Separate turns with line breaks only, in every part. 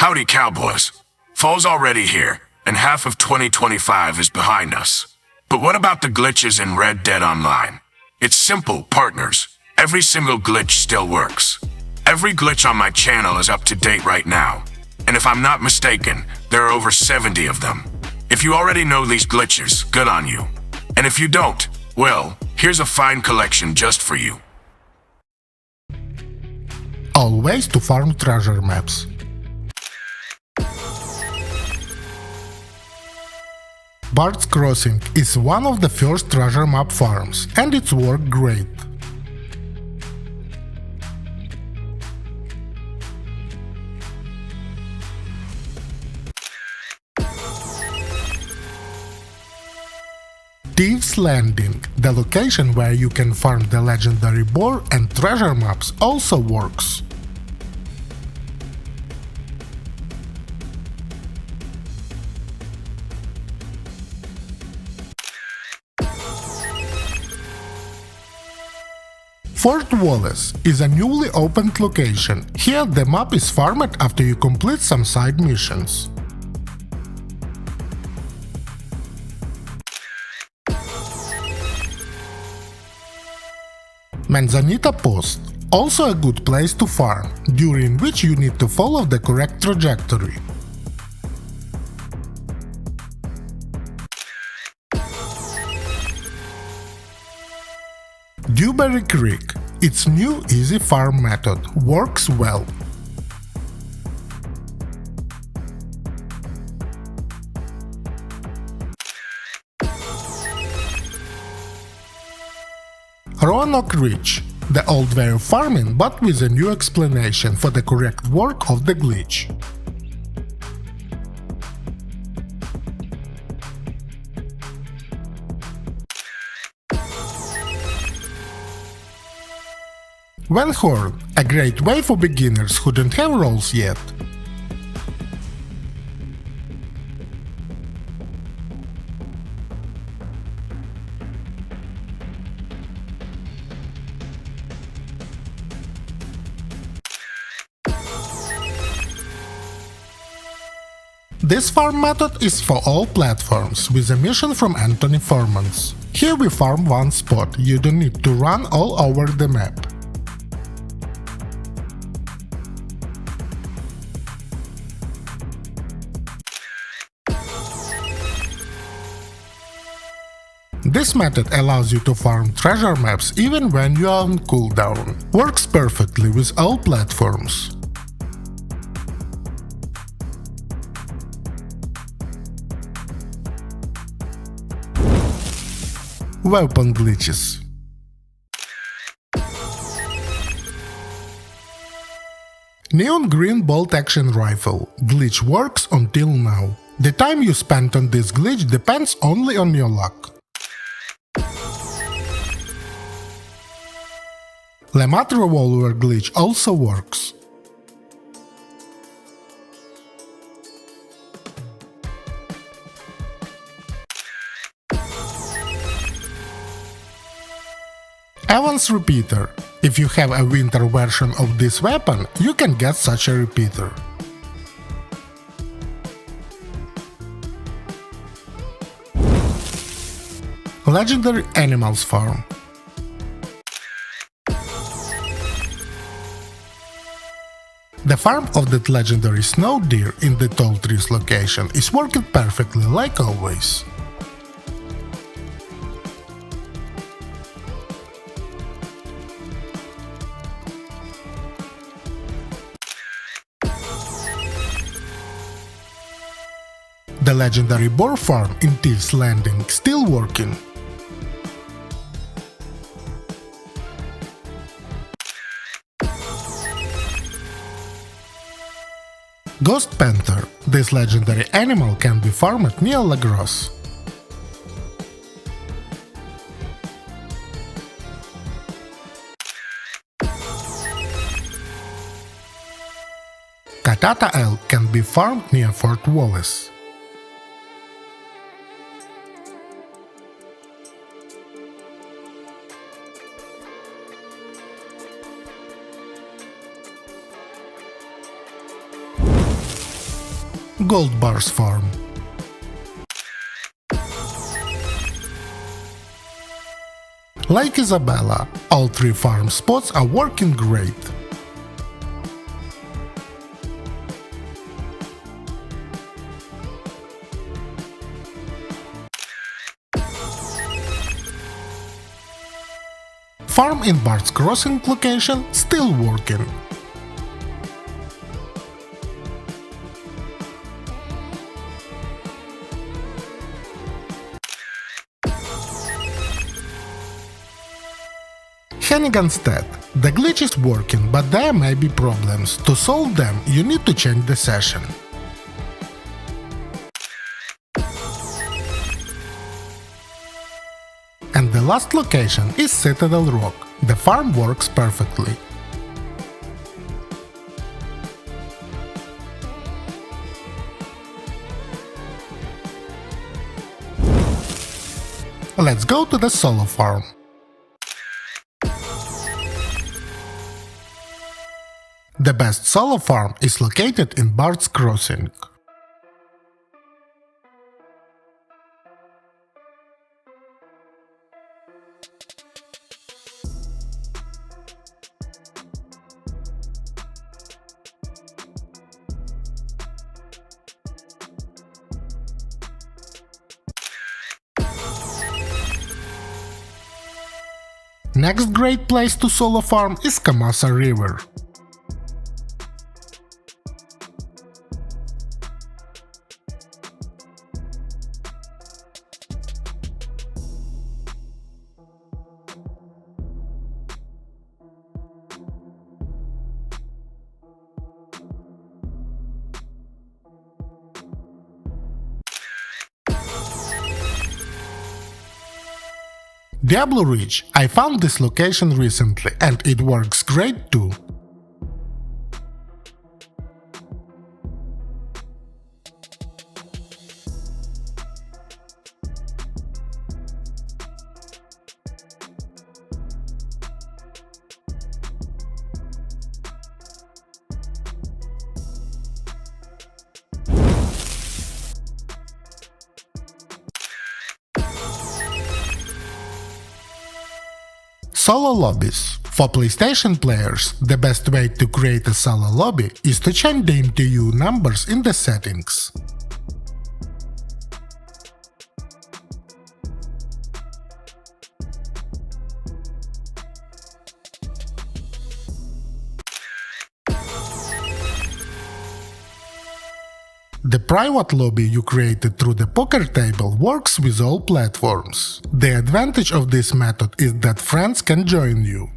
Howdy, cowboys. Fall's already here, and half of 2025 is behind us. But what about the glitches in Red Dead Online? It's simple, partners. Every single glitch still works. Every glitch on my channel is up to date right now. And if I'm not mistaken, there are over 70 of them. If you already know these glitches, good on you. And if you don't, well, here's a fine collection just for you.
All ways to farm treasure maps. Bard's Crossing is one of the first treasure map farms, and it's worked great. Thieves Landing, the location where you can farm the legendary boar and treasure maps, also works. Fort Wallace is a newly opened location. Here the map is farmed after you complete some side missions. Manzanita Post, also a good place to farm, during which you need to follow the correct trajectory. Dewberry Creek, its new easy farm method, works well. Roanoke Ridge, the old way of farming but with a new explanation for the correct work of the glitch. Van Horn, a great way for beginners who don't have rolls yet. This farm method is for all platforms, with a mission from Anthony Formans. Here we farm one spot, you don't need to run all over the map. This method allows you to farm treasure maps even when you are on cooldown. Works perfectly with all platforms. Weapon glitches. Neon Green Bolt Action Rifle glitch works until now. The time you spent on this glitch depends only on your luck. Lemat Revolver glitch also works. Evans Repeater. If you have a winter version of this weapon, you can get such a repeater. Legendary Animals Farm. The farm of that legendary snow deer in the tall trees location is working perfectly like always. The legendary boar farm in Thieves Landing still working. Ghost Panther. This legendary animal can be farmed near Lagros. Katata elk can be farmed near Fort Wallace. Gold Bars farm. Lake Isabella. All 3 farm spots are working great. Farm in Bart's Crossing location still working. Henniganstead. The glitch is working, but there may be problems. To solve them, you need to change the session. And the last location is Citadel Rock. The farm works perfectly. Let's go to the solo farm. The best solo farm is located in Bart's Crossing. Next great place to solo farm is Kamasa River. Diablo Ridge. I found this location recently and it works great too. Solo lobbies. For PlayStation players, the best way to create a solo lobby is to change the MTU numbers in the settings. The private lobby you created through the poker table works with all platforms. The advantage of this method is that friends can join you.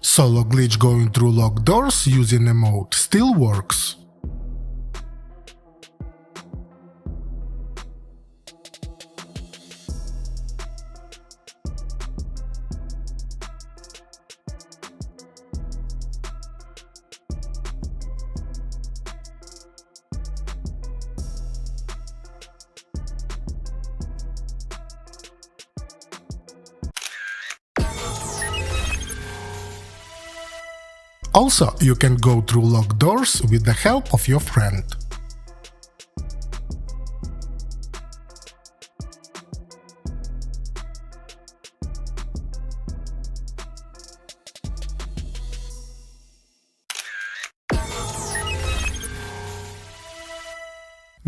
Solo glitch going through locked doors using emote still works. Also, you can go through locked doors with the help of your friend.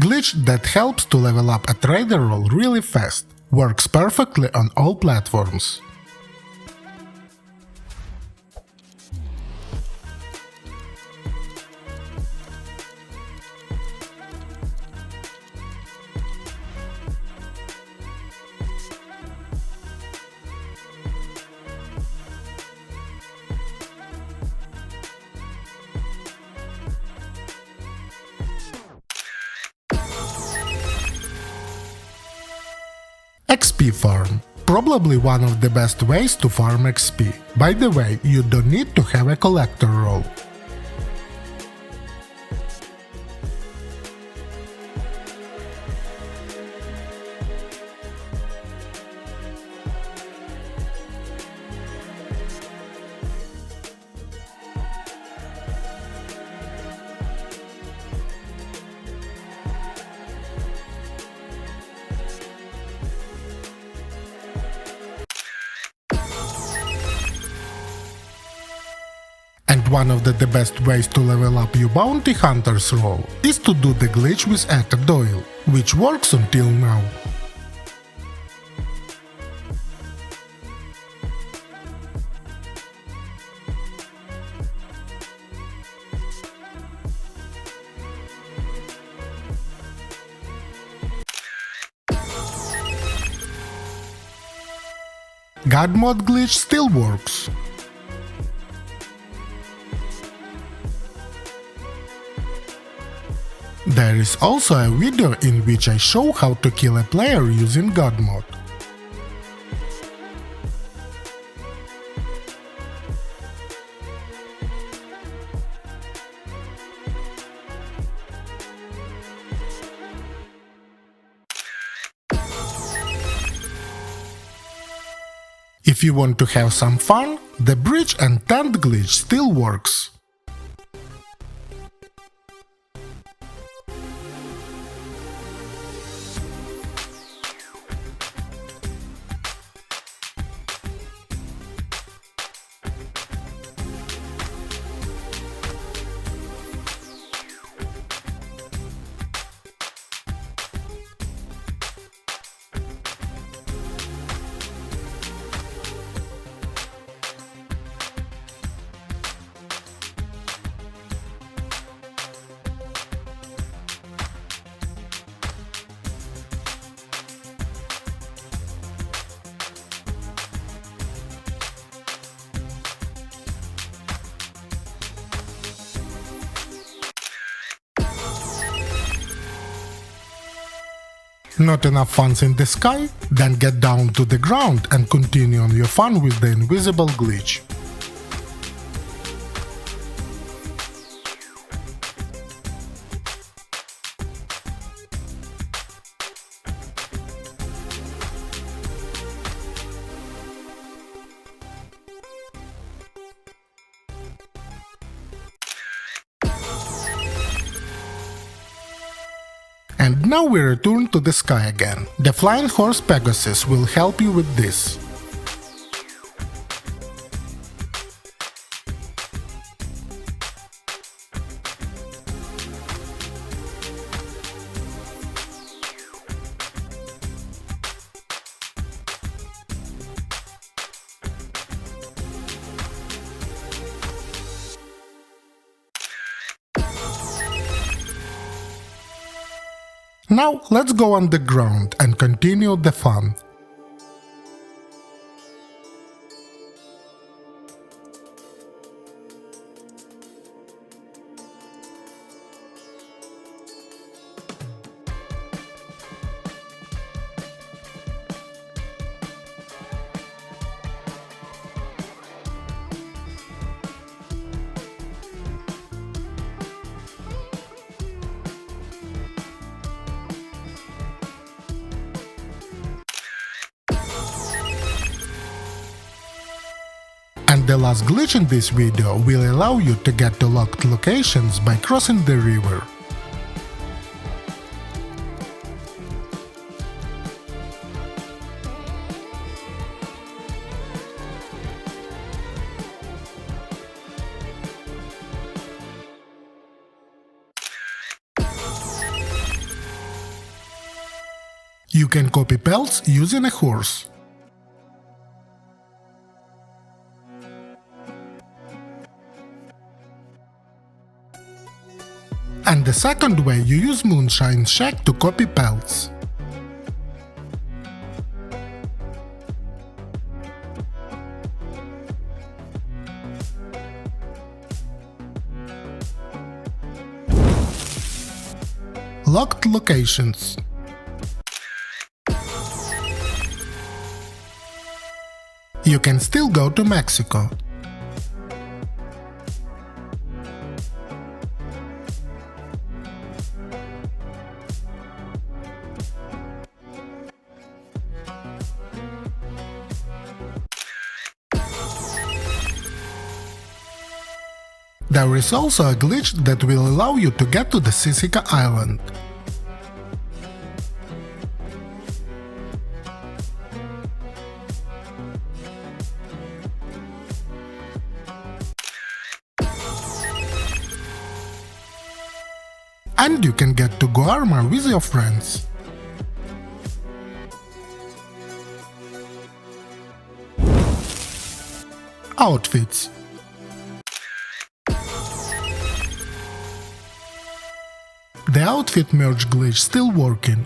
Glitch that helps to level up a trader role really fast. Works perfectly on all platforms. XP farm. Probably one of the best ways to farm XP. By the way, you don't need to have a collector role. one of the best ways to level up your bounty hunter's role is to do the glitch with added oil, which works until now. God mode glitch still works. There is also a video in which I show how to kill a player using God mode. If you want to have some fun, the bridge and tent glitch still works. Not enough funds in the sky? Then get down to the ground and continue on your fun with the invisible glitch. And now we return to the sky again. The flying horse Pegasus will help you with this. Now let's go on the ground and continue the fun. And the last glitch in this video will allow you to get to locked locations by crossing the river. You can copy pelts using a horse. And the second way, you use Moonshine Shack to copy pelts. Locked locations. You can still go to Mexico. There is also a glitch that will allow you to get to the Sisica Island. And you can get to go armor with your friends. Outfits. The outfit merge glitch still working.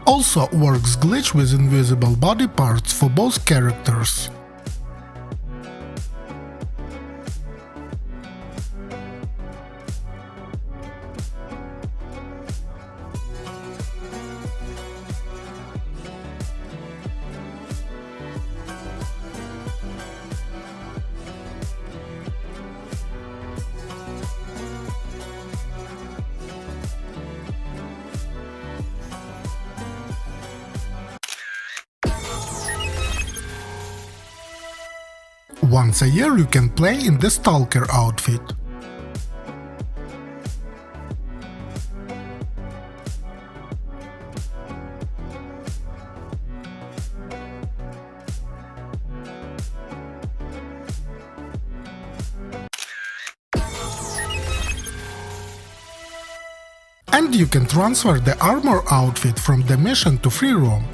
Also works glitch with invisible body parts for both characters. Once a year you can play in the Stalker outfit. And you can transfer the armor outfit from the mission to free roam.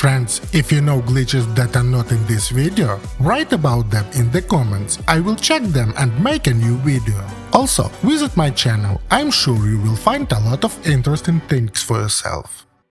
Friends, if you know glitches that are not in this video, write about them in the comments, I will check them and make a new video. Also, visit my channel, I'm sure you will find a lot of interesting things for yourself.